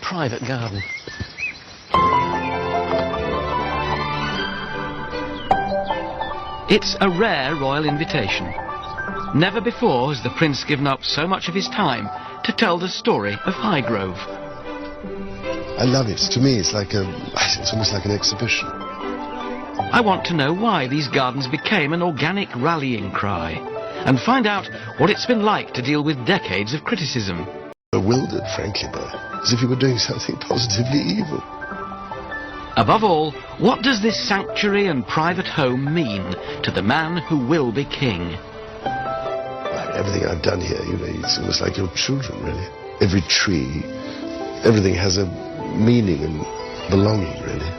private garden. It's a rare royal invitation. Never before has the prince given up so much of his time to tell the story of Highgrove. I love it. To me, it's almost like an exhibition. I want to know why these gardens became an organic rallying cry, and find out what it's been like to deal with decades of criticism. Bewildered, frankly, though, as if you were doing something positively evil. Above all, what does this sanctuary and private home mean to the man who will be king? Everything I've done here, it's almost like your children, really. Every tree, everything has a meaning and belonging, really.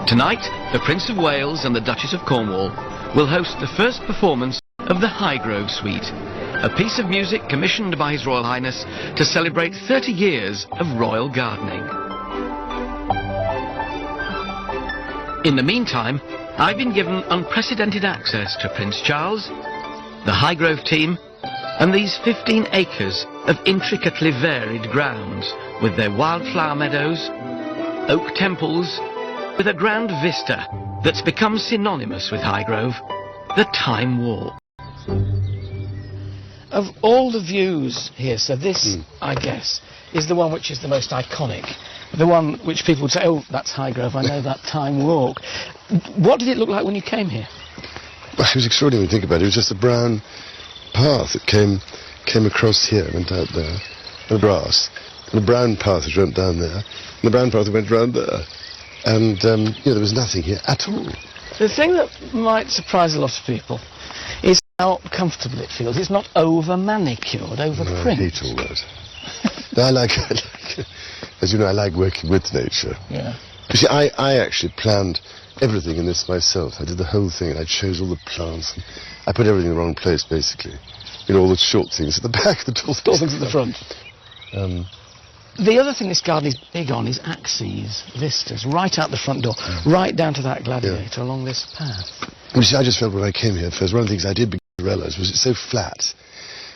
Tonight, the Prince of Wales and the Duchess of Cornwall will host the first performance of the Highgrove Suite, a piece of music commissioned by His Royal Highness to celebrate 30 years of royal gardening. In the meantime, I've been given unprecedented access to Prince Charles, the Highgrove team, and these 15 acres of intricately varied grounds, with their wildflower meadows, oak temples, with a grand vista that's become synonymous with Highgrove, the Time Walk. Of all the views here, so this, I guess, is the one which is the most iconic. The one which people would say, oh, that's Highgrove, I know that Time Walk. What did it look like when you came here? Well, it was extraordinary when you think about it. It was just a brown path that came across here, went out there, and grass, and a brown path that went down there, and the brown path that went round there. And, there was nothing here at all. The thing that might surprise a lot of people is how comfortable it feels. It's not over-manicured, over-crimped. No, I hate all that. No, I like, as you know, I like working with nature. Yeah. You see, I actually planned everything in this myself. I did the whole thing, and I chose all the plants. And I put everything in the wrong place, basically. All the short things at the back, the tall things at the front. The other thing this garden is big on is axes, vistas, right out the front door, right down to that gladiator along this path. You see, I just felt when I came here first, one of the things I did begin to realise was it's so flat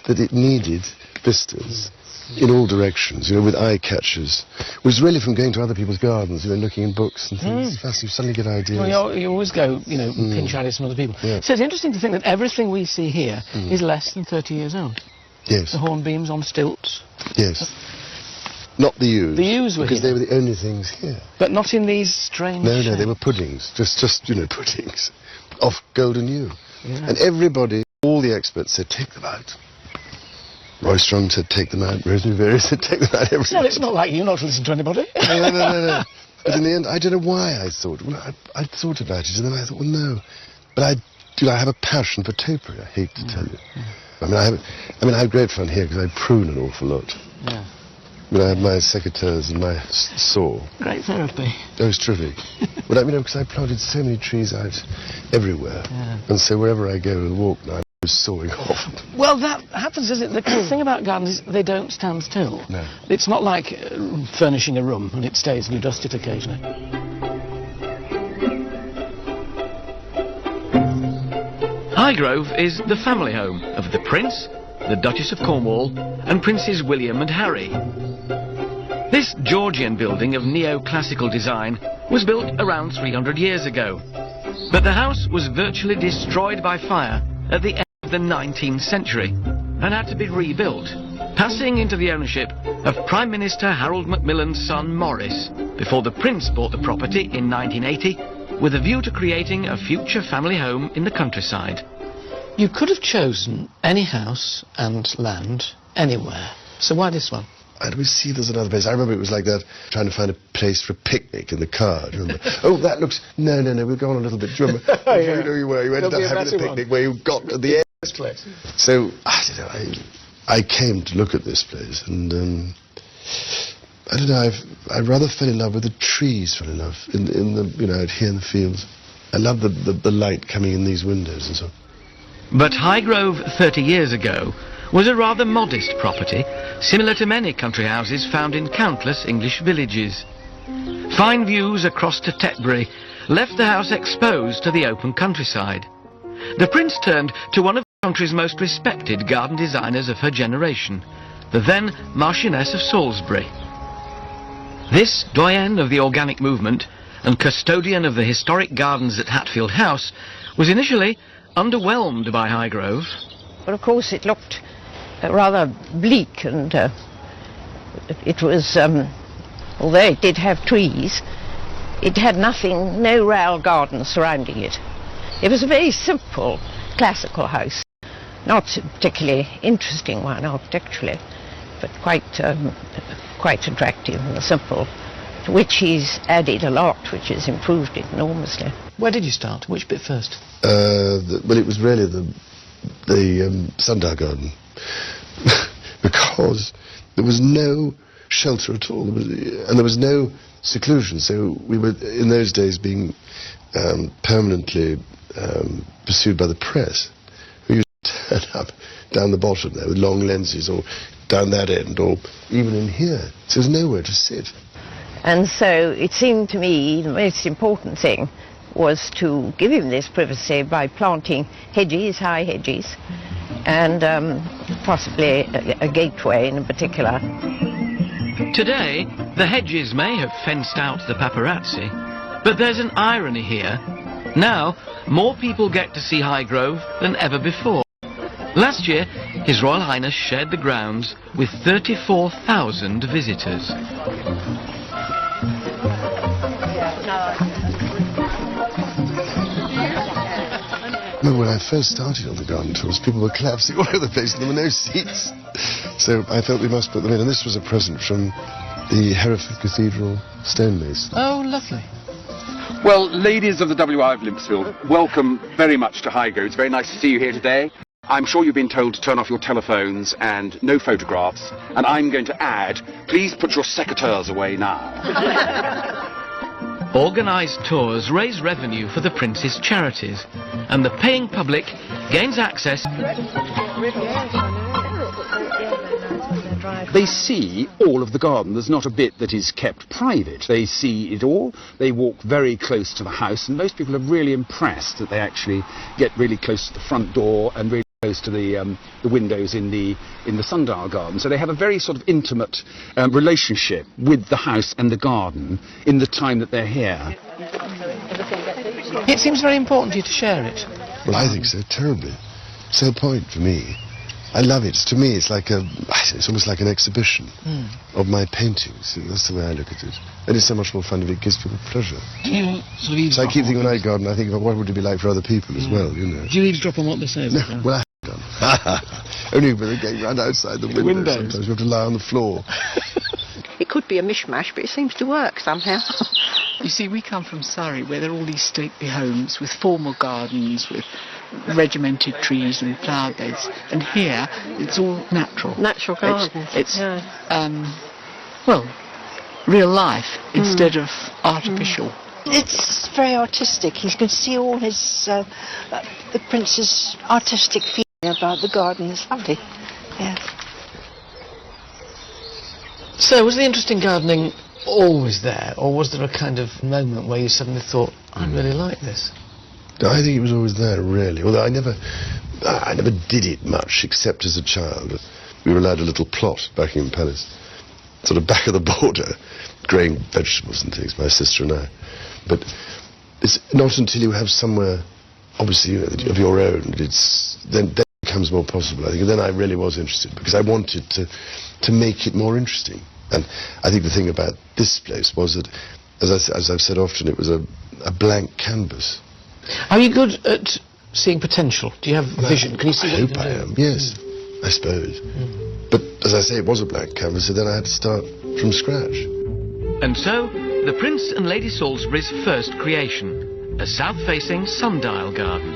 that it needed vistas in all directions, with eye catchers. It was really from going to other people's gardens, looking in books and things. You suddenly get ideas. Well, you always go, pinch ideas from other people. Yeah. So it's interesting to think that everything we see here is less than 30 years old. Yes. The hornbeams on stilts. Yes. Not the yews. The yews were because here. They were the only things here. But not in these strange No, shapes. they were puddings. Just puddings of golden yew. Yeah. And everybody, all the experts said, take them out. Roy Strong said, take them out. Rosemary Berry said, take them out. Everybody. No, it's not like you not to listen to anybody. No. But in the end, I don't know why I thought. Well, I thought about it, and then I thought, well, no. But I have a passion for topiary, I hate to tell you. Yeah. I have great fun here because I prune an awful lot. Yeah. I have my secateurs and my saw. Great therapy. Oh, it's terrific. But because I planted so many trees out everywhere. Yeah. And so wherever I go and walk now, I'm sawing off. Well, that happens, isn't it? The thing about gardens is they don't stand still. No. It's not like furnishing a room and it stays and you dust it occasionally. Highgrove is the family home of the Prince, the Duchess of Cornwall, and Princes William and Harry. This Georgian building of neoclassical design was built around 300 years ago, but the house was virtually destroyed by fire at the end of the 19th century and had to be rebuilt, passing into the ownership of Prime Minister Harold Macmillan's son Maurice before the Prince bought the property in 1980 with a view to creating a future family home in the countryside. You could have chosen any house and land anywhere, so why this one? And we see there's another place. I remember it was like that, trying to find a place for a picnic in the car. Do you remember? Oh, that looks... No, we'll go on a little bit. Do you remember? Yeah. You know you were. You ended up having the picnic where you got to the end. This place. So, I don't know, I came to look at this place, and I don't know, I rather fell in love with the trees, fell in love, in the, out here in the fields. I love the light coming in these windows and so on. But Highgrove 30 years ago was a rather modest property, similar to many country houses found in countless English villages. Fine views across to Tetbury left the house exposed to the open countryside. The Prince turned to one of country's most respected garden designers of her generation, the then Marchioness of Salisbury. This doyen of the organic movement and custodian of the historic gardens at Hatfield House was initially underwhelmed by Highgrove. Well, of course, it looked rather bleak, and it was, although it did have trees, it had nothing, no rail garden surrounding it. It was a very simple, classical house, not a particularly interesting one architecturally, but quite attractive and simple, to which he's added a lot, which has improved it enormously. Where did you start? Which bit first? Well, it was really the sundial garden, because there was no shelter at all, and there was no seclusion. So we were, in those days, being permanently pursued by the press, who used to turn up down the bottom there with long lenses, or down that end, or even in here. So there was nowhere to sit. And so it seemed to me the most important thing was to give him this privacy by planting hedges, high hedges, and possibly a gateway in particular. Today, the hedges may have fenced out the paparazzi, but there's an irony here. Now, more people get to see Highgrove than ever before. Last year, His Royal Highness shared the grounds with 34,000 visitors. I remember when I first started on the garden tours, people were collapsing all over the place and there were no seats. So I felt we must put them in, and this was a present from the Hereford Cathedral stonemason. Oh, lovely. Well, ladies of the WI of Limpsfield, welcome very much to Highgrove. It's very nice to see you here today. I'm sure you've been told to turn off your telephones and no photographs, and I'm going to add, please put your secateurs away now. Organised tours raise revenue for the Prince's charities, and the paying public gains access. They see all of the garden. There's not a bit that is kept private. They see it all. They walk very close to the house, and most people are really impressed that they actually get really close to the front door and really close to the windows in the sundial garden. So they have a very sort of intimate relationship with the house and the garden in the time that they're here. It seems very important to you to share it. Well, I think so, terribly. It's the point for me. I love it. To me, it's like it's almost like an exhibition of my paintings. That's the way I look at it. And it's so much more fun if it gives people pleasure. Do you sort of So I keep thinking when I garden, I think about what would it be like for other people as well, you know. Do you eavesdrop on what they say? No, well, I haven't done. Only when they're going round outside the window. Sometimes we have to lie on the floor. It could be a mishmash, but it seems to work somehow. You see, we come from Surrey, where there are all these stately homes with formal gardens, with regimented trees and flower beds, and here it's all natural. Natural gardens. It's well, real life instead of artificial. It's very artistic. You can see all his the Prince's artistic feeling about the garden. It's lovely. Yeah. So, was the interest in gardening always there, or was there a kind of moment where you suddenly thought, I really like this? No, I think it was always there, really. Although I never did it much, except as a child. We were allowed a little plot back in Palace, sort of back of the border, growing vegetables and things, my sister and I. But it's not until you have somewhere, obviously, of your own, then it becomes more possible, I think. And then I really was interested, because I wanted to make it more interesting. And I think the thing about this place was that, as I've said often, it was a blank canvas. Are you good at seeing potential? Do you have vision? Can you see I what you hope can I do? am, yes, I suppose. But as I say, it was a blank canvas, so then I had to start from scratch. And so, the Prince and Lady Salisbury's first creation, a south-facing sundial garden.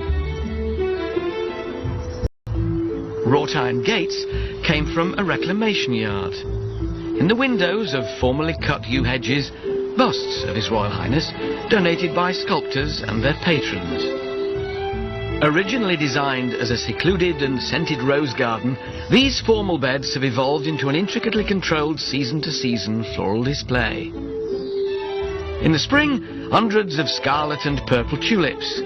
Wrought iron gates came from a reclamation yard. In the windows of formerly cut yew hedges, busts of His Royal Highness, donated by sculptors and their patrons. Originally designed as a secluded and scented rose garden, these formal beds have evolved into an intricately controlled season-to-season floral display. In the spring, hundreds of scarlet and purple tulips,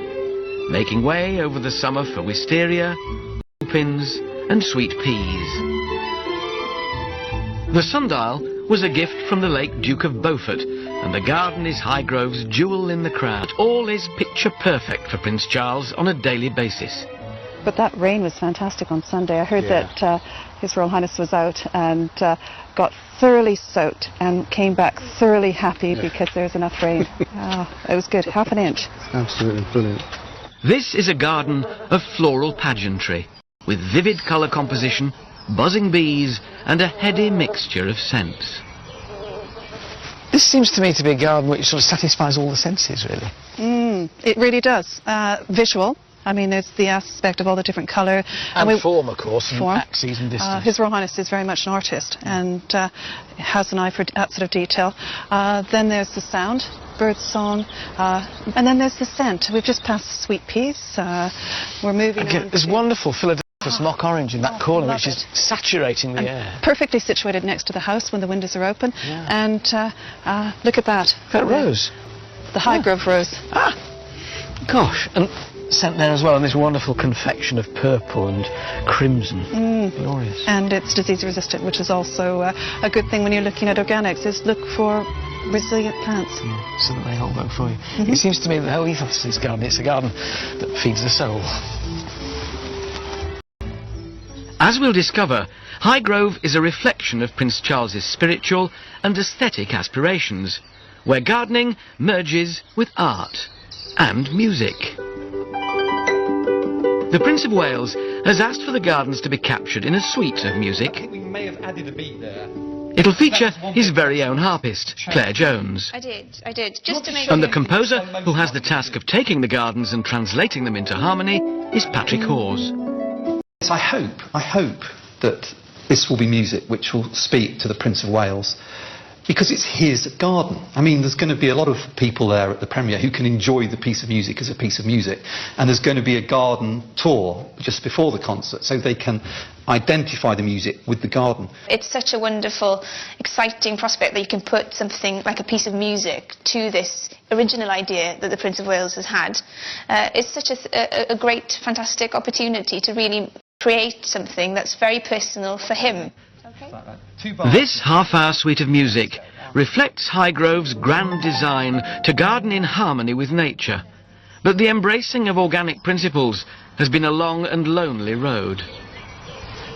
making way over the summer for wisteria, lupins and sweet peas. The sundial was a gift from the late Duke of Beaufort, and the garden is Highgrove's jewel in the crown. All is picture perfect for Prince Charles on a daily basis. But that rain was fantastic on Sunday. I heard that His Royal Highness was out and got thoroughly soaked and came back thoroughly happy because there was enough rain. It was good, half an inch. Absolutely brilliant. This is a garden of floral pageantry, with vivid colour composition, buzzing bees and a heady mixture of scents. This seems to me to be a garden which sort of satisfies all the senses, really. It really does. Visual. I mean, there's the aspect of all the different colour. And form, of course, and form. axes and distance. His Royal Highness is very much an artist and has an eye for that sort of detail. Then there's the sound, bird song, and then there's the scent. We've just passed sweet peas. We're moving on. There's wonderful Philadelphia mock orange in that corner, which is saturating the air. Perfectly situated next to the house when the windows are open. And look at that. That rose. The Highgrove rose. Gosh, and scent there as well, and this wonderful confection of purple and crimson. Glorious. And it's disease resistant, which is also a good thing when you're looking at organics, is look for resilient plants. So that they hold up for you. It seems to me that the whole ethos of this garden, it's a garden that feeds the soul. As we'll discover, Highgrove is a reflection of Prince Charles's spiritual and aesthetic aspirations, where gardening merges with art and music. The Prince of Wales has asked for the gardens to be captured in a suite of music. I think we may have added a beat there. It'll feature his very own harpist, Claire Jones. I did, just to make And the composer who has the task of taking the gardens and translating them into harmony is Patrick Hawes. I hope that this will be music which will speak to the Prince of Wales, because it's his garden. I mean, there's going to be a lot of people there at the premiere who can enjoy the piece of music as a piece of music, and there's going to be a garden tour just before the concert so they can identify the music with the garden. It's such a wonderful, exciting prospect that you can put something like a piece of music to this original idea that the Prince of Wales has had. It's such a great, fantastic opportunity to really create something that's very personal for him. This half-hour suite of music reflects Highgrove's grand design to garden in harmony with nature, but the embracing of organic principles has been a long and lonely road.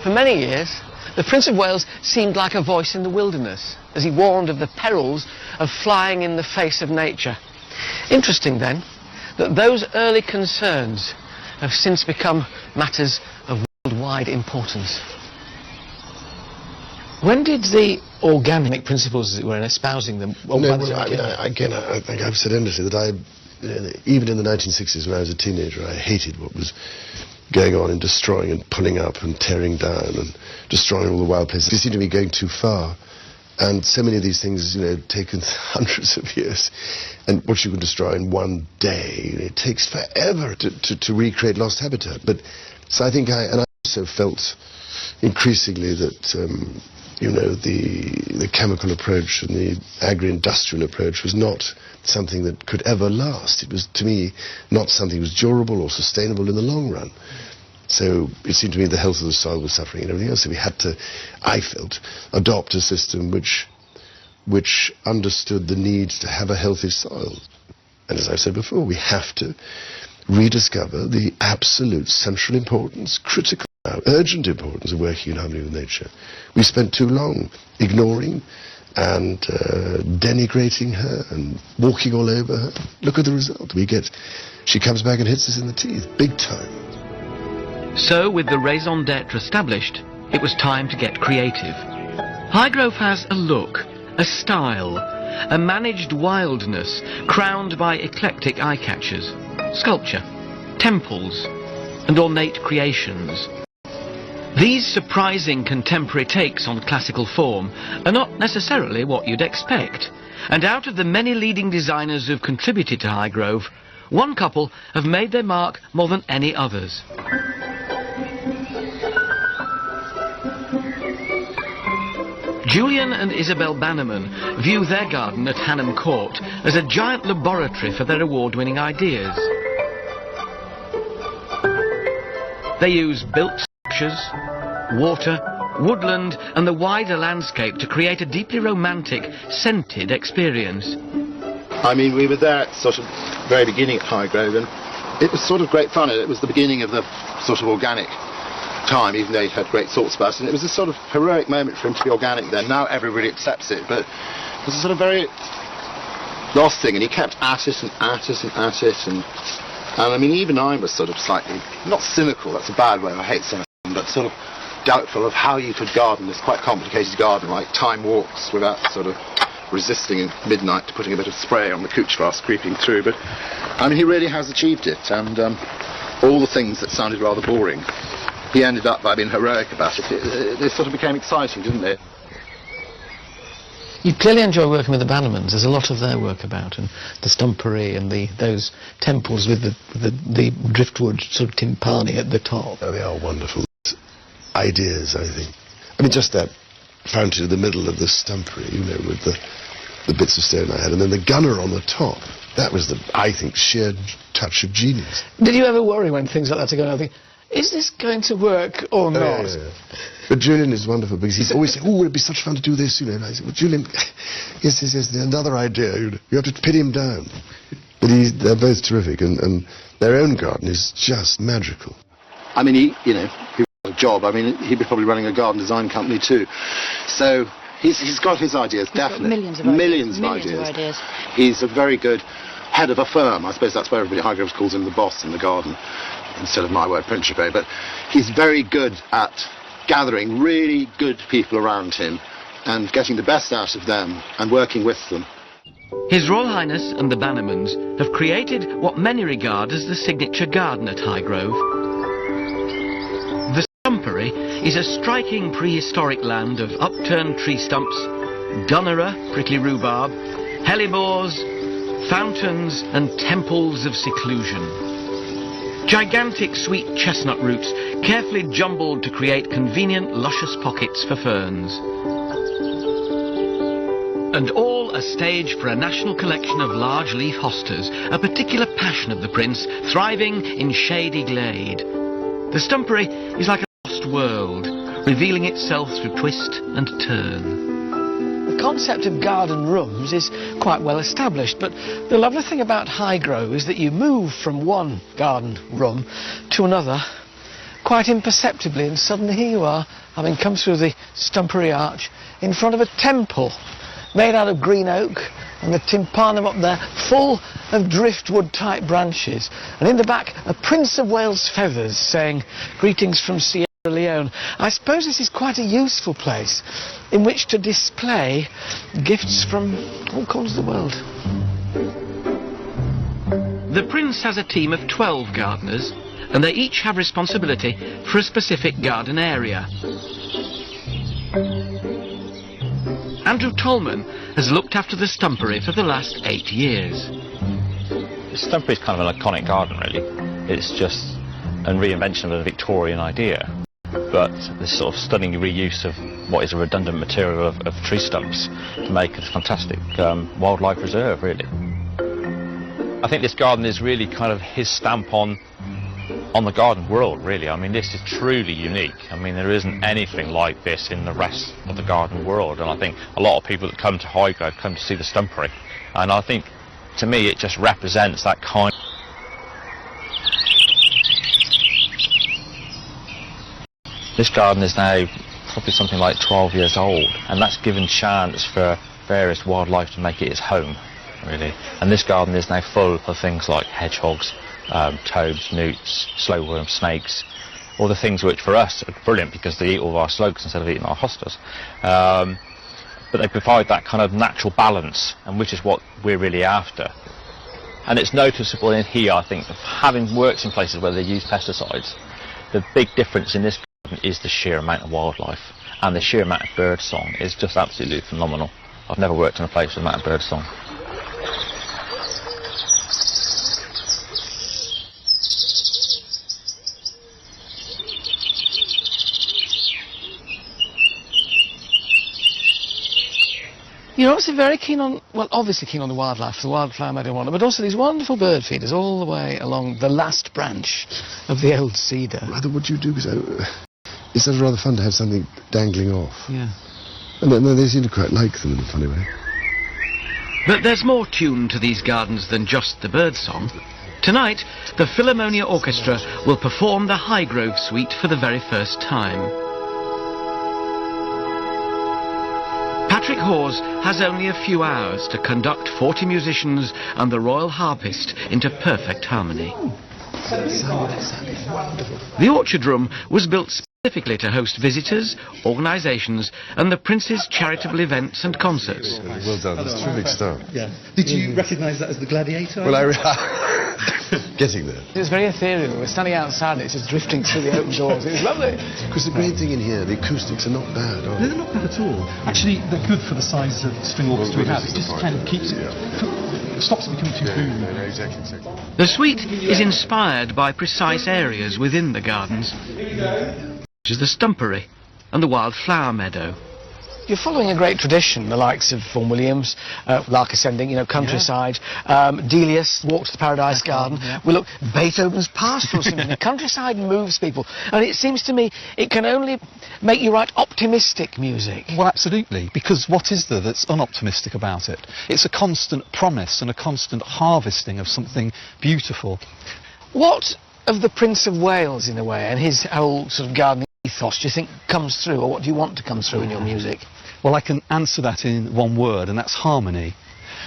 For many years, the Prince of Wales seemed like a voice in the wilderness, as he warned of the perils of flying in the face of nature. Interesting, then, that those early concerns have since become matters of worldwide importance. When did the organic principles, as it were, in espousing them... I think I've said endlessly that even in the 1960s when I was a teenager, I hated what was going on in destroying and pulling up and tearing down and destroying all the wild places. It seemed to me going too far. And so many of these things, taken hundreds of years. And what you can destroy in one day, it takes forever to recreate lost habitat. But so I think I also felt increasingly that, the chemical approach and the agri-industrial approach was not something that could ever last. It was, to me, not something that was durable or sustainable in the long run. So it seemed to me the health of the soil was suffering and everything else. So we had to, I felt, adopt a system which understood the need to have a healthy soil. And as I've said before, we have to rediscover the absolute central importance, critical, urgent importance of working in harmony with nature. We spent too long ignoring and denigrating her and walking all over her. Look at the result. She comes back and hits us in the teeth, big time. So, with the raison d'etre established, it was time to get creative. Highgrove has a look, a style, a managed wildness crowned by eclectic eye-catchers, sculpture, temples, and ornate creations. These surprising contemporary takes on classical form are not necessarily what you'd expect, and out of the many leading designers who've contributed to Highgrove, one couple have made their mark more than any others. Julian and Isabel Bannerman view their garden at Hannam Court as a giant laboratory for their award-winning ideas. They use built structures, water, woodland and the wider landscape to create a deeply romantic, scented experience. I mean, we were there at sort of very beginning at Highgrove, and it was sort of great fun. It was the beginning of the sort of organic time, even though he had great thoughts about it. And it was a sort of heroic moment for him to be organic then. Now everybody accepts it, but it was a sort of very lost thing, and he kept at it and at it and at it, and I mean, even I was sort of slightly, not cynical, that's a bad word, I hate cynicism, but sort of doubtful of how you could garden this quite complicated garden, like time walks, without sort of resisting at midnight to putting a bit of spray on the couch grass creeping through. But I mean, he really has achieved it, and all the things that sounded rather boring, he ended up by being heroic about it. It sort of became exciting, didn't it? You clearly enjoy working with the Bannermans. There's a lot of their work about, and the stumpery and those temples with the driftwood sort of timpani at the top. Oh, they are wonderful ideas, I think. I mean, just that fountain in the middle of the stumpery, you know, with the bits of stone I had, and then the gunner on the top. That was the, I think, sheer touch of genius. Did you ever worry when things like that are going on? Is this going to work or not? Yeah. But Julian is wonderful because he's always saying, "Oh, it'd be such fun to do this," you know. And I said, "Well, Julian, yes, another idea. You have to pin him down." But they're both terrific, and their own garden is just magical. I mean, he had a job. I mean, he'd be probably running a garden design company too. So he's got his ideas, definitely. Millions of ideas. He's a very good head of a firm. I suppose that's why everybody at Highgrove calls him the boss in the garden, instead of my word, principe. But he's very good at gathering really good people around him and getting the best out of them and working with them. His Royal Highness and the Bannermans have created what many regard as the signature garden at Highgrove. The Stumpery is a striking prehistoric land of upturned tree stumps, gunnera, prickly rhubarb, hellebores, fountains and temples of seclusion. Gigantic sweet chestnut roots, carefully jumbled to create convenient, luscious pockets for ferns. And all a stage for a national collection of large leaf hostas, a particular passion of the Prince, thriving in shady glade. The Stumpery is like a lost world, revealing itself through twist and turn. The concept of garden rooms is quite well established, but the lovely thing about Highgrove is that you move from one garden room to another quite imperceptibly, and suddenly here you are, having come through the Stumpery arch in front of a temple made out of green oak, and the tympanum up there full of driftwood type branches, and in the back a Prince of Wales feathers saying greetings from Sierra Leone. I suppose this is quite a useful place in which to display gifts from all corners of the world. The Prince has a team of 12 gardeners, and they each have responsibility for a specific garden area. Andrew Tolman has looked after the Stumpery for the last 8 years. The Stumpery is kind of an iconic garden, really. It's just a reinvention of a Victorian idea, but this sort of stunning reuse of what is a redundant material of tree stumps to make a fantastic wildlife reserve, really. I think this garden is really kind of his stamp on the garden world, really. I mean, this is truly unique. I mean, there isn't anything like this in the rest of the garden world, and I think a lot of people that come to Highgrove come to see the Stumpery, and I think, to me, it just represents that kind. This garden is now probably something like 12 years old, and that's given chance for various wildlife to make it its home, really. And this garden is now full of things like hedgehogs, toads, newts, slowworm, snakes, all the things which for us are brilliant because they eat all of our slugs instead of eating our hostas. But they provide that kind of natural balance, and which is what we're really after. And it's noticeable in here, I think, of having worked in places where they use pesticides. The big difference in this garden is the sheer amount of wildlife, and the sheer amount of bird song is just absolutely phenomenal. I've never worked in a place with the amount of bird song. You're obviously very keen on, well, obviously keen on the wildlife, the wildflower meadow wonder, but also these wonderful bird feeders all the way along the last branch of the old cedar. Rather, what do you do? Because it's rather fun to have something dangling off. Yeah. And they seem to quite like them in a funny way. But there's more tune to these gardens than just the birdsong. Tonight, the Philharmonia Orchestra will perform the Highgrove Suite for the very first time. Patrick Hawes has only a few hours to conduct 40 musicians and the royal harpist into perfect harmony. The orchard room was built specifically to host visitors, organisations and the Prince's charitable events and concerts. Well done, that's terrific stuff. Yeah. Did you recognise that as the Gladiator? Well, getting there. It's very ethereal. We're standing outside and it's just drifting through the open doors. It was lovely. Because the great thing in here, the acoustics are not bad, are they? They're not bad at all. Actually, they're good for the size of string orchestra we have. It just kind of keeps it... stops it becoming too boomy. Exactly. The suite is inspired by precise areas within the gardens, which is the stumpery and the wildflower meadow. You're following a great tradition, the likes of Vaughan Williams, Lark Ascending, you know, Countryside, Delius, Walk to the Paradise Garden. Yeah. Well, look, Beethoven's Pastoral Symphony. Countryside moves people, and it seems to me it can only make you write optimistic music. Well, absolutely, because what is there that's unoptimistic about it? It's a constant promise and a constant harvesting of something beautiful. What of the Prince of Wales, in a way, and his whole sort of gardening ethos, do you think comes through, or what do you want to come through in your music? Well, I can answer that in one word, and that's harmony.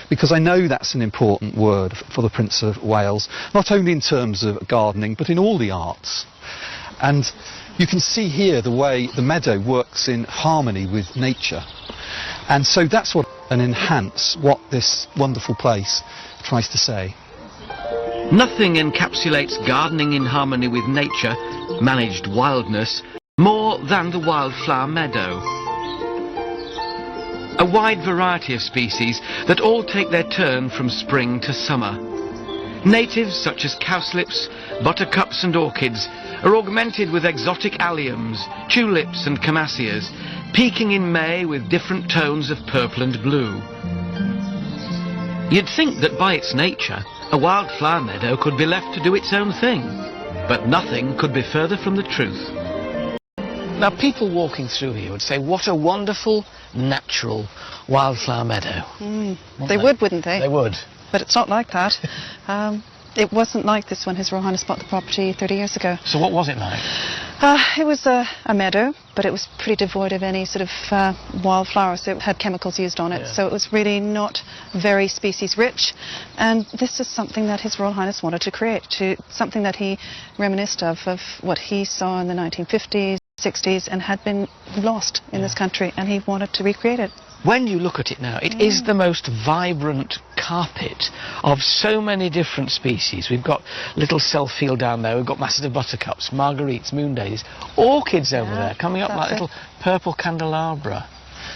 Because I know that's an important word for the Prince of Wales, not only in terms of gardening, but in all the arts. And you can see here the way the meadow works in harmony with nature. And so that's what and enhance what this wonderful place tries to say. Nothing encapsulates gardening in harmony with nature, managed wildness, more than the wildflower meadow. A wide variety of species that all take their turn from spring to summer. Natives such as cowslips, buttercups and orchids are augmented with exotic alliums, tulips and camasias, peaking in May with different tones of purple and blue. You'd think that by its nature, a wildflower meadow could be left to do its own thing, but nothing could be further from the truth. Now, people walking through here would say, what a wonderful, natural wildflower meadow. They would, wouldn't they? They would. But it's not like that. It wasn't like this when His Royal Highness bought the property 30 years ago. So what was it like? It was a meadow, but it was pretty devoid of any sort of wildflowers. It had chemicals used on it, so it was really not very species rich. And this is something that His Royal Highness wanted to create, something that he reminisced of what he saw in the 1950s, 60s, and had been lost in this country, and he wanted to recreate it. When you look at it now, it is the most vibrant carpet of so many different species. We've got little self-field down there, we've got masses of buttercups, marguerites, moon daisies, orchids over there, coming up like little purple candelabra.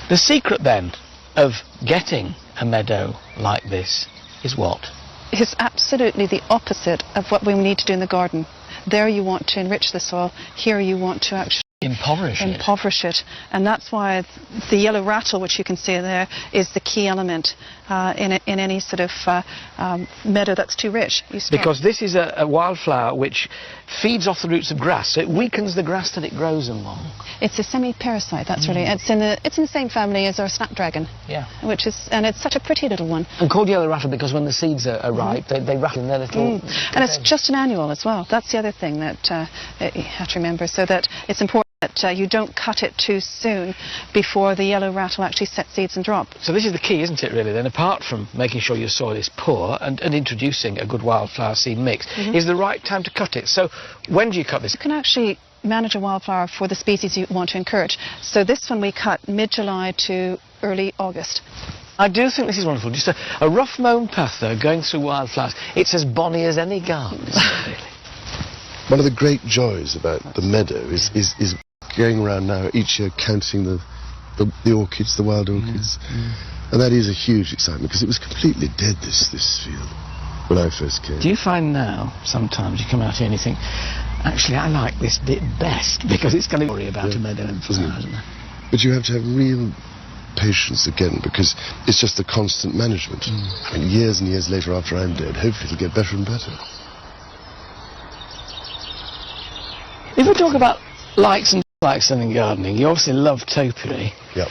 The secret then of getting a meadow like this is what? It's absolutely the opposite of what we need to do in the garden. There you want to enrich the soil, here you want to actually impoverish it. And that's why the yellow rattle, which you can see there, is the key element in any sort of meadow that's too rich. Because this is a wildflower which feeds off the roots of grass, so it weakens the grass that it grows along. It's a semi-parasite, that's really. It's in the same family as our snapdragon. Yeah. And it's such a pretty little one. And called yellow rattle because when the seeds are ripe, they rattle in their little... And it's just an annual as well. That's the other thing that you have to remember, so that it's important that you don't cut it too soon before the yellow rattle actually sets seeds and drop. So this is the key, isn't it, really, then, apart from making sure your soil is poor and introducing a good wildflower seed mix, is the right time to cut it. So when do you cut this? You can actually manage a wildflower for the species you want to encourage. So this one we cut mid-July to early August. I do think this is wonderful. Just a rough mown path, though, going through wildflowers. It's as bonny as any garden, really. One of the great joys about the meadow is going around now each year counting the orchids, the wild orchids. And that is a huge excitement because it was completely dead, this field, when I first came. Do you find now, sometimes you come out here and you think, actually I like this bit best because it's going to worry about a meadow and flowers, isn't it? But you have to have real patience again because it's just the constant management. And years and years later after I'm dead, hopefully it'll get better and better. If we talk about likes and Like something gardening, you obviously love topiary. Yep.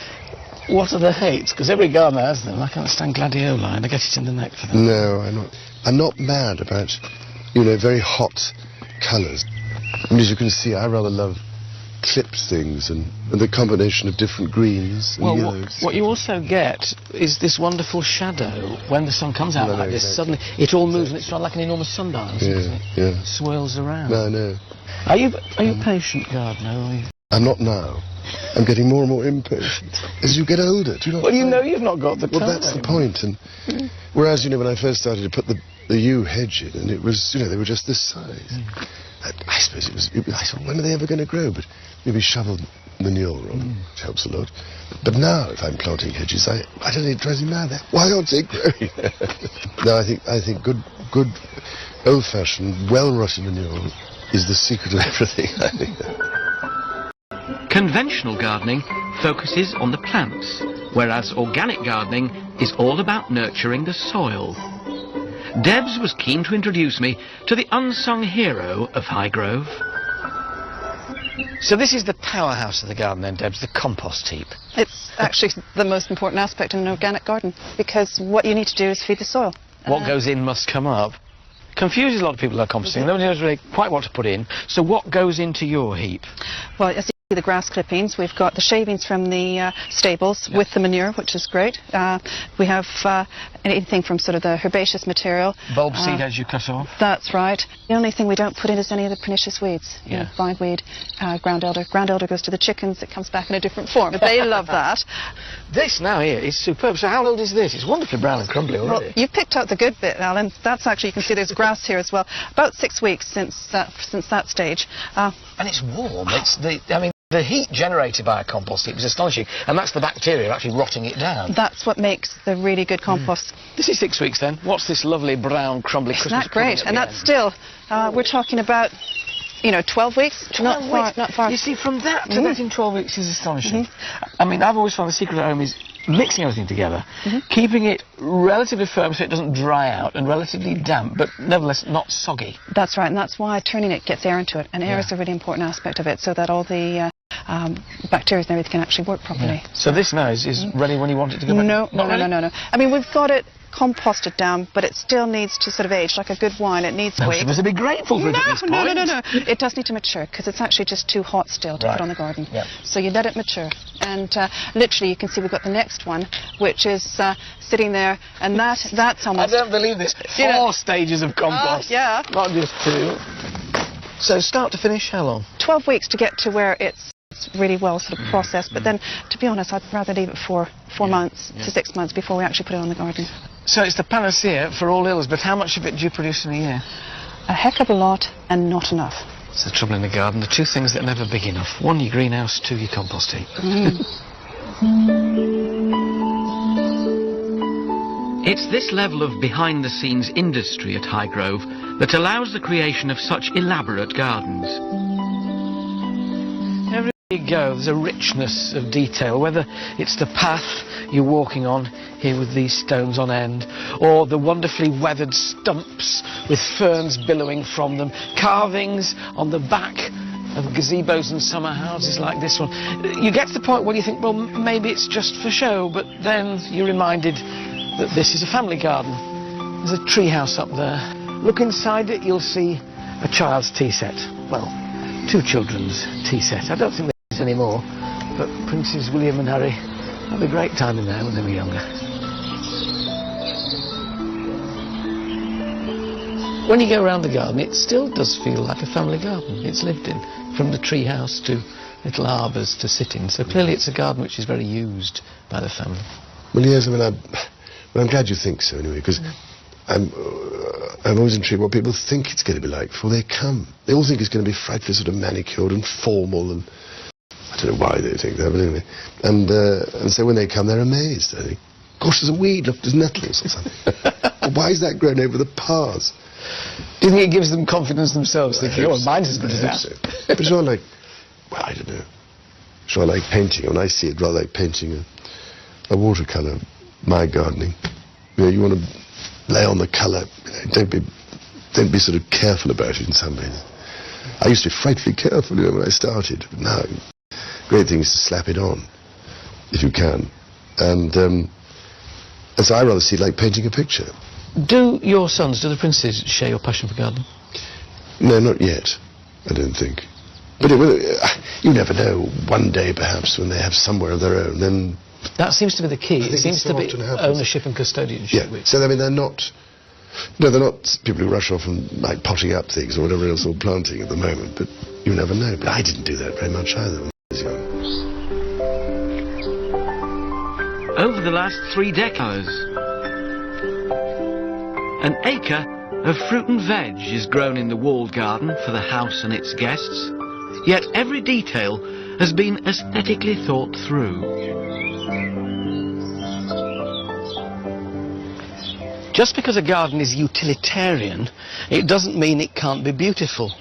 What are the hates? Because every gardener has them. I can't stand gladioli, and I get it in the neck for them. No, I'm not mad about, very hot colours. I mean, as you can see, I rather love clipped things and the combination of different greens and yellows. What you also get is this wonderful shadow when the sun comes out like this. Exactly. Suddenly, it all moves, and it's like an enormous sundial. Yeah. Swirls around. No. Are you a patient gardener? Or are you? I'm not now. I'm getting more and more impatient as you get older. Do you know? Well, you've not got the time. Well, that's the point. And whereas, when I first started to put the yew hedge in, and it was, they were just this size. I suppose it was. I thought, when are they ever going to grow? But maybe shovel manure on, which helps a lot. But now, if I'm planting hedges, I don't think it drives me mad. Why aren't they growing? No, I think good, old-fashioned, well-rotted manure is the secret of everything. I think. Conventional gardening focuses on the plants, whereas organic gardening is all about nurturing the soil. Debs was keen to introduce me to the unsung hero of Highgrove. So this is the powerhouse of the garden then, Debs, the compost heap. It's actually the most important aspect in an organic garden, because what you need to do is feed the soil. What goes in must come up. Confuses a lot of people about composting. Nobody knows really quite what to put in. So what goes into your heap? Well, as you see, the grass clippings, we've got the shavings from the stables with the manure, which is great. We have anything from sort of the herbaceous material. Bulb seed as you cut off? That's right. The only thing we don't put in is any of the pernicious weeds. Bindweed, ground elder. Ground elder goes to the chickens. It comes back in a different form, but they love that. This now here is superb. So how old is this? It's wonderfully brown and crumbly already. Well, you've picked out the good bit, Alan. That's actually, you can see there's grass here as well. About 6 weeks since that stage. And it's warm. The heat generated by a compost heap is astonishing, and that's the bacteria actually rotting it down. That's what makes the really good compost. This is 6 weeks then. What's this lovely brown, crumbly Christmas? Isn't that great? And that's still, we're talking about, 12 weeks? 12 weeks. Not far. You see, from that to that in 12 weeks is astonishing. I mean, I've always found the secret at home is mixing everything together, keeping it relatively firm so it doesn't dry out, and relatively damp, but nevertheless not soggy. That's right, and that's why turning it gets air into it, and air is a really important aspect of it, so that all the bacteria and everything can actually work properly. So this now is ready when you want it to go back? No. Really? I mean, we've got it composted down, but it still needs to sort of age, like a good wine. It needs weeks. You must be grateful for it at this point. No. It does need to mature, because it's actually just too hot still to put on the garden. So you let it mature. And literally, you can see we've got the next one, which is sitting there, and that's almost... I don't believe this. 4 stages of compost. Yeah. Not just 2. So start to finish, how long? 12 weeks to get to where it's really well sort of processed, but then, to be honest, I'd rather leave it for 4 months to 6 months before we actually put it on the garden. So it's the panacea for all ills, but how much of it do you produce in a year? A heck of a lot, and not enough. It's the trouble in the garden, the 2 things that are never big enough. 1, your greenhouse, 2, your compost heap. It's this level of behind-the-scenes industry at Highgrove that allows the creation of such elaborate gardens. Everywhere you go, there's a richness of detail, whether it's the path you're walking on here with these stones on end, or the wonderfully weathered stumps with ferns billowing from them, carvings on the back of gazebos and summer houses like this one. You get to the point where you think, well, maybe it's just for show, but then you're reminded that this is a family garden. There's a tree house up there. Look inside it, you'll see a child's tea set. Well, 2 children's tea set. I don't think there is anymore, but Princes William and Harry had a great time in there when they were younger. When you go around the garden, it still does feel like a family garden. It's lived in, from the tree house to little arbours to sit-in. So clearly it's a garden which is very used by the family. Well, yes, I mean, I'm glad you think so, anyway, because I'm always intrigued what people think it's going to be like before they come. They all think it's going to be frightfully sort of manicured and formal, and I don't know why they think that, but anyway. And so when they come, they're amazed. They think, gosh, there's a weed, look, there's nettles or something. Well, why is that grown over the paths? Do you think it gives them confidence themselves, thinking, oh, mine's as good as that? So. But it's not like, well, I don't know. It's not like painting. When I see it, rather like painting a watercolour, my gardening. You want to lay on the colour. Don't be sort of careful about it in some ways. I used to be frightfully careful when I started, but now great thing is to slap it on, if you can. And so I rather see it like painting a picture. Do your sons, do the princes, share your passion for gardening? No, not yet, I don't think. But you never know. One day, perhaps, when they have somewhere of their own, then... That seems to be the key. It seems to be ownership and custodianship. Yeah, so I mean, they're not... No, they're not people who rush off and like potting up things or whatever else, or planting at the moment, but you never know. But I didn't do that very much either when I was young. Over the last 3 decades, an acre of fruit and veg is grown in the walled garden for the house and its guests, yet every detail has been aesthetically thought through. Just because a garden is utilitarian, it doesn't mean it can't be beautiful.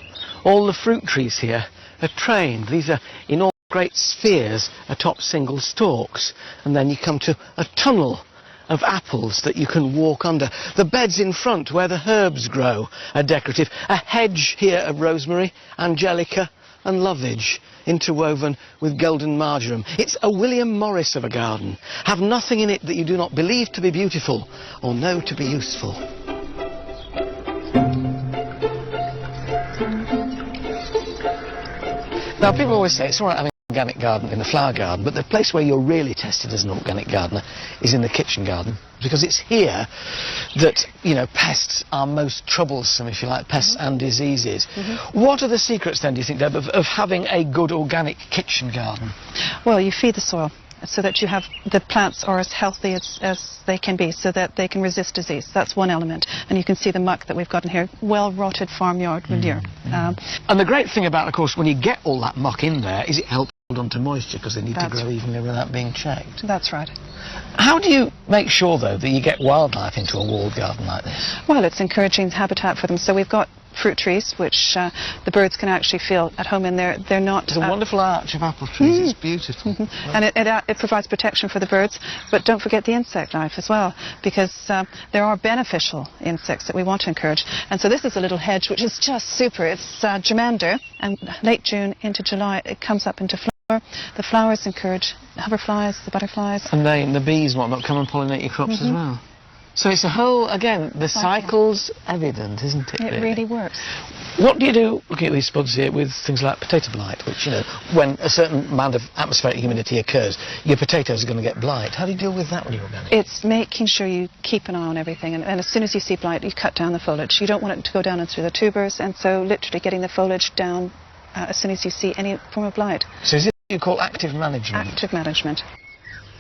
All the fruit trees here are trained. These are in all great spheres atop single stalks, and then you come to a tunnel of apples that you can walk under. The beds in front where the herbs grow are decorative. A hedge here of rosemary, angelica and lovage, interwoven with golden marjoram. It's a William Morris of a garden. Have nothing in it that you do not believe to be beautiful or know to be useful. Now, people always say it's all right having an organic garden in the flower garden, but the place where you're really tested as an organic gardener is in the kitchen garden, because it's here that, you know, pests are most troublesome, if you like, pests and diseases. What are the secrets then, do you think, Deb, of having a good organic kitchen garden? Well, you feed the soil so that you have the plants are as healthy as they can be, so that they can resist disease. That's one element. And you can see the muck that we've got in here, well-rotted farmyard manure. And the great thing about, of course, when you get all that muck in there, is it helps hold on to moisture, because they need to grow evenly without being checked. That's right. How do you make sure, though, that you get wildlife into a walled garden like this? Well, it's encouraging habitat for them. So we've got fruit trees, which the birds can actually feel at home in there. They're not... It's a wonderful arch of apple trees. It's beautiful. And it provides protection for the birds, but don't forget the insect life as well, because there are beneficial insects that we want to encourage. And so this is a little hedge, which is just super. It's germander, and late June into July, it comes up into flower. The flowers encourage the hoverflies, the butterflies. And the bees and whatnot come and pollinate your crops as well. So it's a whole, again, the cycle's evident, isn't it? It really works. What do you do, looking at these spuds here, with things like potato blight, which, you know, when a certain amount of atmospheric humidity occurs, your potatoes are going to get blight. How do you deal with that when you're organic? It's making sure you keep an eye on everything, and as soon as you see blight, you cut down the foliage. You don't want it to go down and through the tubers, and so literally getting the foliage down as soon as you see any form of blight. So is it what you call active management? Active management.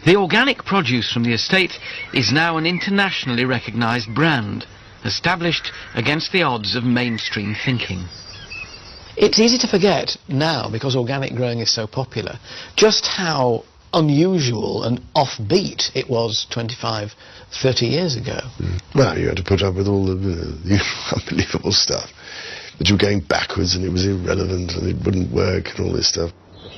The organic produce from the estate is now an internationally recognised brand, established against the odds of mainstream thinking. It's easy to forget now, because organic growing is so popular, just how unusual and offbeat it was 25, 30 years ago. Well, you had to put up with all the unbelievable stuff. That you were going backwards and it was irrelevant and it wouldn't work and all this stuff.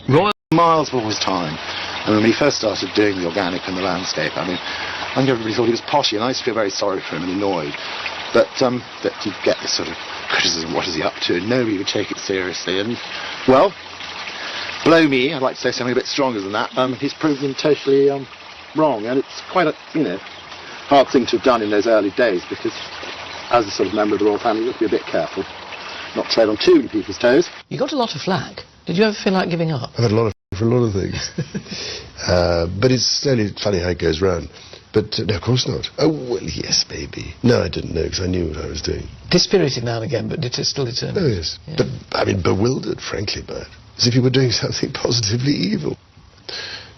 Royal miles of all his time. And when he first started doing the organic and the landscape, I mean, I think everybody thought he was potty, and I used to feel very sorry for him and annoyed. But that he'd get this sort of criticism, what is he up to? Nobody would take it seriously. And, well, blow me, I'd like to say something a bit stronger than that. He's proven totally wrong, and it's quite a, you know, hard thing to have done in those early days, because as a sort of member of the royal family, you have to be a bit careful, not tread on too many people's toes. You got a lot of flack. Did you ever feel like giving up? I've had a lot of for a lot of things. But it's only funny how it goes round. But no, of course not. Oh, well, yes, maybe. No, I didn't know, because I knew what I was doing. Dispirited now and again, but still determined. Oh, yes. Yeah. But, I mean, bewildered, frankly, by it. As if you were doing something positively evil.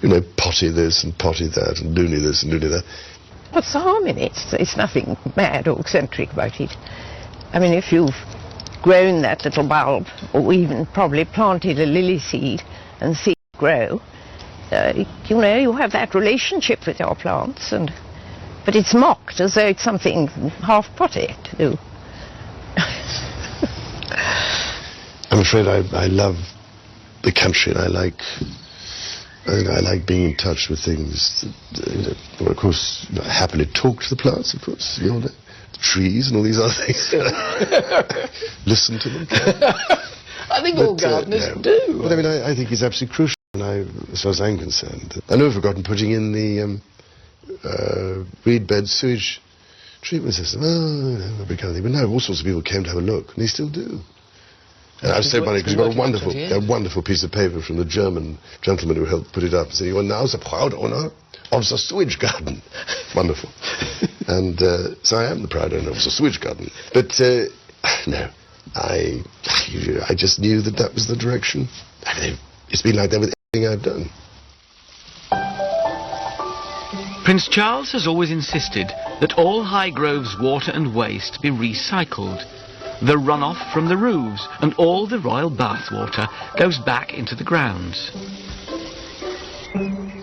You know, potty this and potty that and loony this and loony that. What's the harm in it? It's nothing mad or eccentric about it. I mean, if you've grown that little bulb, or even probably planted a lily seed and see it grow, you know, you have that relationship with your plants, but it's mocked as though it's something half potty to do. I'm afraid I love the country, and I like being in touch with things. Well, of course, I happily talk to the plants, of course, you know, the trees and all these other things. Listen to them. I think all gardeners do. But I mean, I think it's absolutely crucial. as far as I'm concerned. I never forgotten putting in the reed bed sewage treatment system. Oh, every kind of thing. But now all sorts of people came to have a look, and they still do. And I was so funny because we got a wonderful piece of paper from the German gentleman who helped put it up, saying, "You are now the proud owner of the sewage garden." Wonderful. And so I am the proud owner of the sewage garden. But no, I just knew that was the direction. It's been like that with everything I've done. Prince Charles has always insisted that all Highgrove's water and waste be recycled. The runoff from the roofs and all the royal bathwater goes back into the grounds.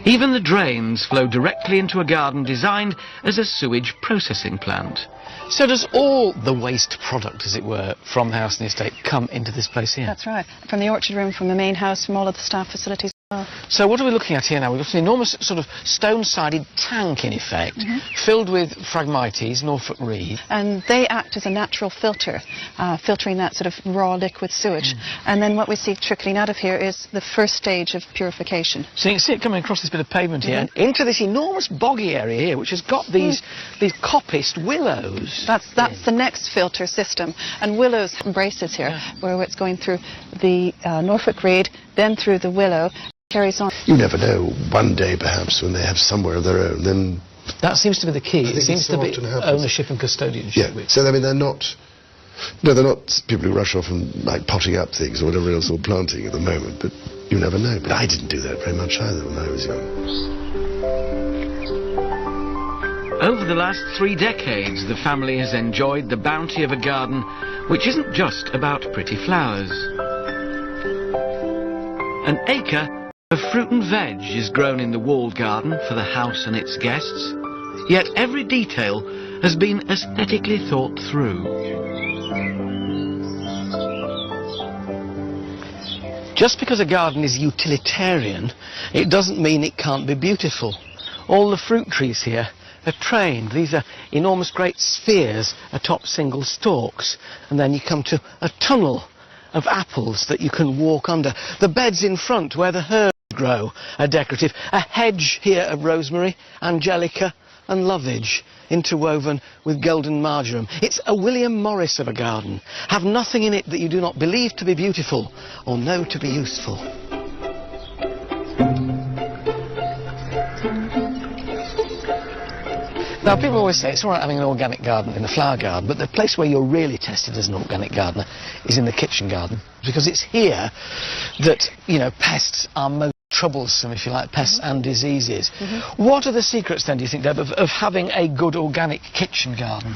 Even the drains flow directly into a garden designed as a sewage processing plant. So does all the waste product, as it were, from the house and the estate come into this place here? That's right. From the orchard room, from the main house, from all of the staff facilities. So what are we looking at here now? We've got an enormous sort of stone-sided tank, in effect, filled with Phragmites, Norfolk reed. And they act as a natural filter, filtering that sort of raw liquid sewage. And then what we see trickling out of here is the first stage of purification. So you can see it coming across this bit of pavement here, into this enormous boggy area here, which has got these coppiced willows. That's the next filter system. And willows embraces here, where it's going through the Norfolk reed, then through the willow, carries on. You never know, one day perhaps when they have somewhere of their own, then... That seems to be the key. It seems to be ownership and custodianship. Yeah, so I mean they're not people who rush off and like potting up things or whatever else, or planting at the moment, but you never know. But I didn't do that very much either when I was young. Over the last 3 decades, the family has enjoyed the bounty of a garden which isn't just about pretty flowers. An acre of fruit and veg is grown in the walled garden for the house and its guests, yet every detail has been aesthetically thought through. Just because a garden is utilitarian, it doesn't mean it can't be beautiful. All the fruit trees here are trained. These are enormous great spheres atop single stalks, and then you come to a tunnel of apples that you can walk under. The beds in front where the herbs grow are decorative. A hedge here of rosemary, angelica and lovage interwoven with golden marjoram. It's a William Morris of a garden. Have nothing in it that you do not believe to be beautiful or know to be useful. Now, people always say it's all right having an organic garden in a flower garden, but the place where you're really tested as an organic gardener is in the kitchen garden, because it's here that, you know, pests are most troublesome, if you like, pests and diseases. What are the secrets, then, do you think, Deb, of having a good organic kitchen garden?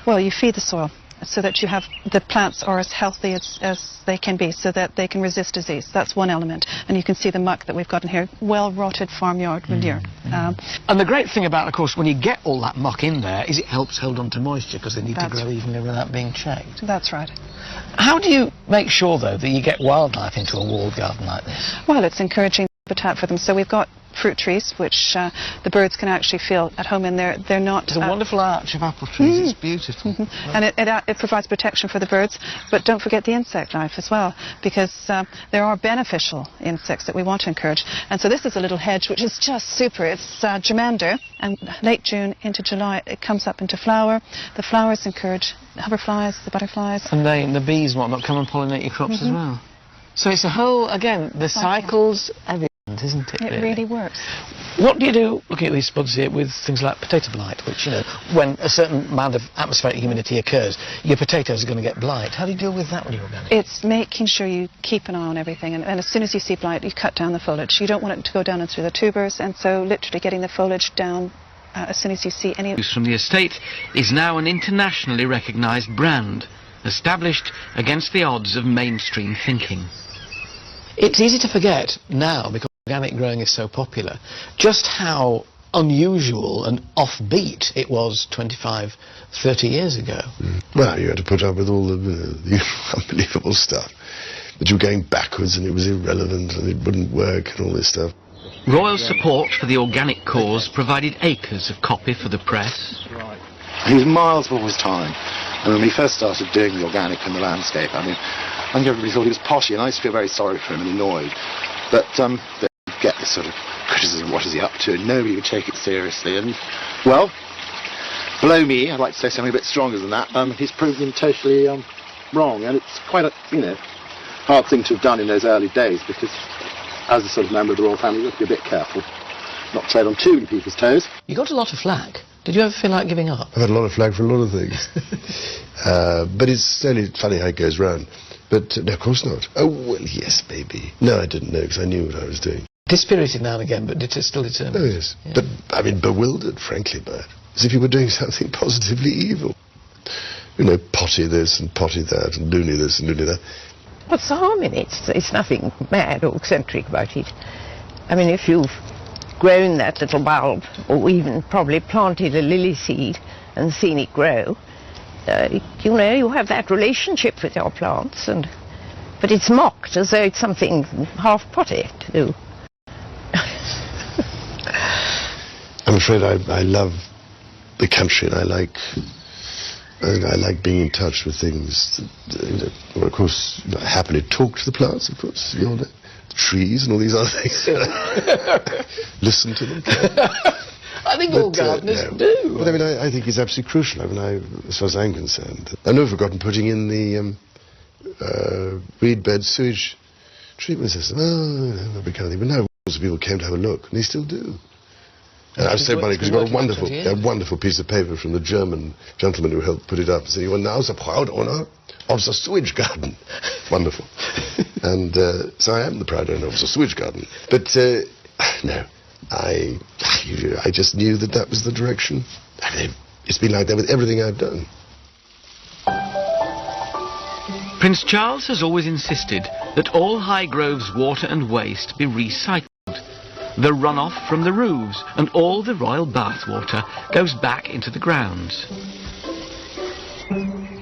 Well, you feed the soil so that you have the plants are as healthy as they can be, so that they can resist disease. That's one element. And you can see the muck that we've got in here, well-rotted farmyard manure. And the great thing about, of course, when you get all that muck in there, is it helps hold on to moisture, because they need to grow evenly without being checked. That's right. How do you make sure, though, that you get wildlife into a walled garden like this? Well, it's encouraging habitat for them. So we've got fruit trees, which the birds can actually feel at home in there. They're not... There's a wonderful arch of apple trees. It's beautiful. And it provides protection for the birds, but don't forget the insect life as well, because there are beneficial insects that we want to encourage. And so this is a little hedge which is just super. It's germander, and late June into July it comes up into flower. The flowers encourage the hoverflies, the butterflies. And the bees and whatnot come and pollinate your crops as well. So it's a whole, again, the cycles... isn't it? It really works. What do you do, looking at these spuds here, with things like potato blight, which, you know, when a certain amount of atmospheric humidity occurs, your potatoes are going to get blight. How do you deal with that when you're organic? It's making sure you keep an eye on everything, and as soon as you see blight, you cut down the foliage. You don't want it to go down and through the tubers, and so literally getting the foliage down as soon as you see any... From the estate is now an internationally recognised brand, established against the odds of mainstream thinking. It's easy to forget now, because organic growing is so popular, just how unusual and offbeat it was 25, 30 years ago. Well, you had to put up with all the unbelievable stuff. That you were going backwards and it was irrelevant and it wouldn't work and all this stuff. Royal support for the organic cause provided acres of copy for the press. He was miles before his time. And when he first started doing the organic and the landscape, I mean, I think everybody thought he was poshy, and I used to feel very sorry for him and annoyed. But this sort of criticism, what is he up to, and nobody would take it seriously. And, well, below me, I'd like to say something a bit stronger than that, he's proved him totally wrong, and it's quite a, hard thing to have done in those early days, because as a sort of member of the royal family, you have to be a bit careful, not tread on too many people's toes. You got a lot of flack. Did you ever feel like giving up? I've had a lot of flack for a lot of things. But it's only funny how it goes round. But no, of course not. Oh, well, yes, maybe. No, I didn't know, because I knew what I was doing. Dispirited now and again, but still determined. Oh, yes. Yeah. But, I mean, bewildered, frankly, by it. As if you were doing something positively evil. Potty this and potty that, and loony this and loony that. What's the harm in it? It's nothing mad or eccentric about it. I mean, if you've grown that little bulb, or even probably planted a lily seed and seen it grow, you have that relationship with your plants, but it's mocked as though it's something half potty to do. I'm afraid I love the country, and I like being in touch with things. Well, of course, I happily talk to the plants, of course, you all know. Trees and all these other things. Listen to them. I think all gardeners do. But I mean, I think it's absolutely crucial. I mean, as far as I'm concerned, I've never forgotten putting in the reed bed sewage treatment system. Oh, that kind of thing. But now lots of people came to have a look, and they still do. And I was so funny because we got a wonderful piece of paper from the German gentleman who helped put it up. Said, "You are now the proud owner of the sewage garden." Wonderful. And so I am the proud owner of the sewage garden. But no, I just knew that was the direction. I mean, it's been like that with everything I've done. Prince Charles has always insisted that all Highgrove's water and waste be recycled. The runoff from the roofs and all the royal bathwater goes back into the grounds.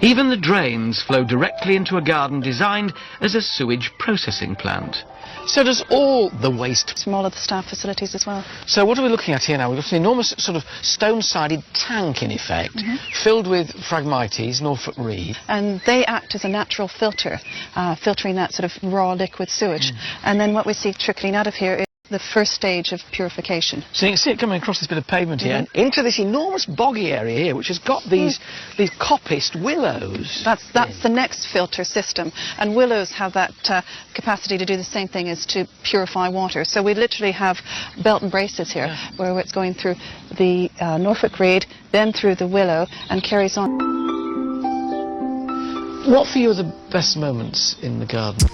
Even the drains flow directly into a garden designed as a sewage processing plant. So does all the waste... From all of the staff facilities as well. So what are we looking at here now? We've got an enormous sort of stone-sided tank, in effect, filled with Phragmites, Norfolk reed. And they act as a natural filter, filtering that sort of raw liquid sewage. And then what we see trickling out of here is the first stage of purification. So you can see it coming across this bit of pavement here and into this enormous boggy area here, which has got these coppiced willows. That's the next filter system, and willows have that capacity to do the same thing as to purify water. So we literally have belt and braces here, where it's going through the Norfolk reed, then through the willow, and carries on. What for you are the best moments in the garden?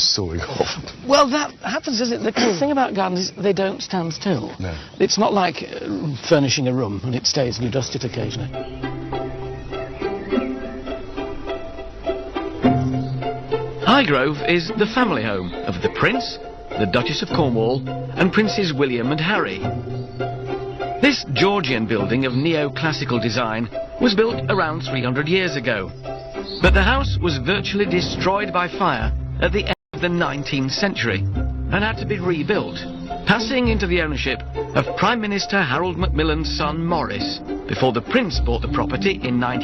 sawing off. Well, that happens, isn't it? The thing about gardens is they don't stand still. No. It's not like furnishing a room and it stays and you dust it occasionally. Highgrove is the family home of the Prince, the Duchess of Cornwall, and Princes William and Harry. This Georgian building of neoclassical design was built around 300 years ago, but the house was virtually destroyed by fire at the end of the 19th century and had to be rebuilt, passing into the ownership of Prime Minister Harold Macmillan's son Maurice before the Prince bought the property in